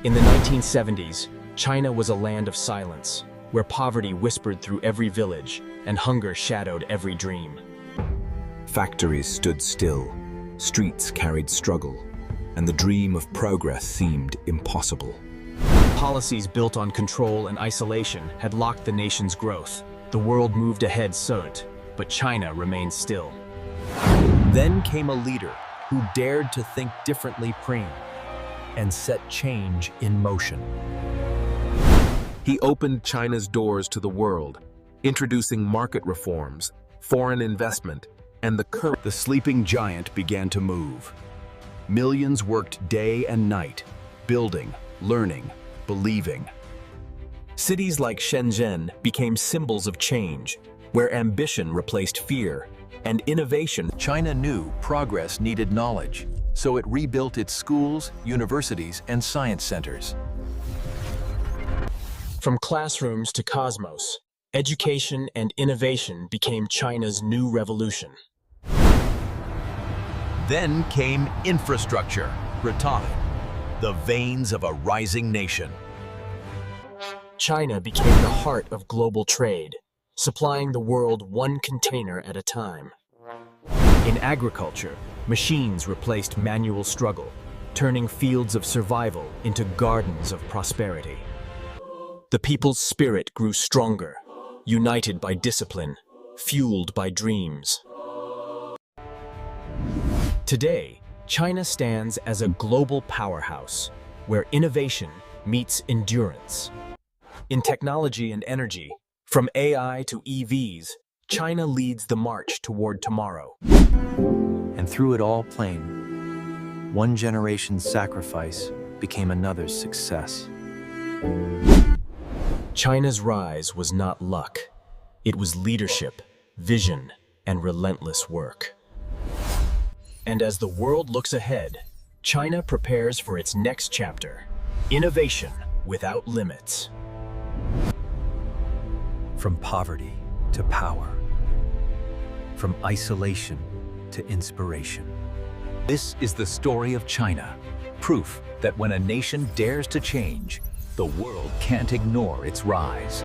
In the 1970s, China was a land of silence, where poverty whispered through every village and hunger shadowed every dream. Factories stood still, streets carried struggle, and the dream of progress seemed impossible. Policies built on control and isolation had locked the nation's growth. The world moved ahead but China remained still. Then came a leader who dared to think differently and set change in motion. He opened China's doors to the world, introducing market reforms, foreign investment, and the sleeping giant began to move. Millions worked day and night, building, learning, believing. Cities like Shenzhen became symbols of change, where ambition replaced fear and innovation. China knew progress needed knowledge, so it rebuilt its schools, universities, and science centers. From classrooms to cosmos, education and innovation became China's new revolution. Then came infrastructure, the veins of a rising nation. China became the heart of global trade, supplying the world one container at a time. In agriculture, machines replaced manual struggle, turning fields of survival into gardens of prosperity. The people's spirit grew stronger, united by discipline, fueled by dreams. Today, China stands as a global powerhouse, where innovation meets endurance. In technology and energy, from AI to EVs, China leads the march toward tomorrow. And through it all plain, one generation's sacrifice became another's success. China's rise was not luck. It was leadership, vision, and relentless work. And as the world looks ahead, China prepares for its next chapter, innovation without limits. From poverty to power, from isolation to inspiration. This is the story of China, proof that when a nation dares to change, the world can't ignore its rise.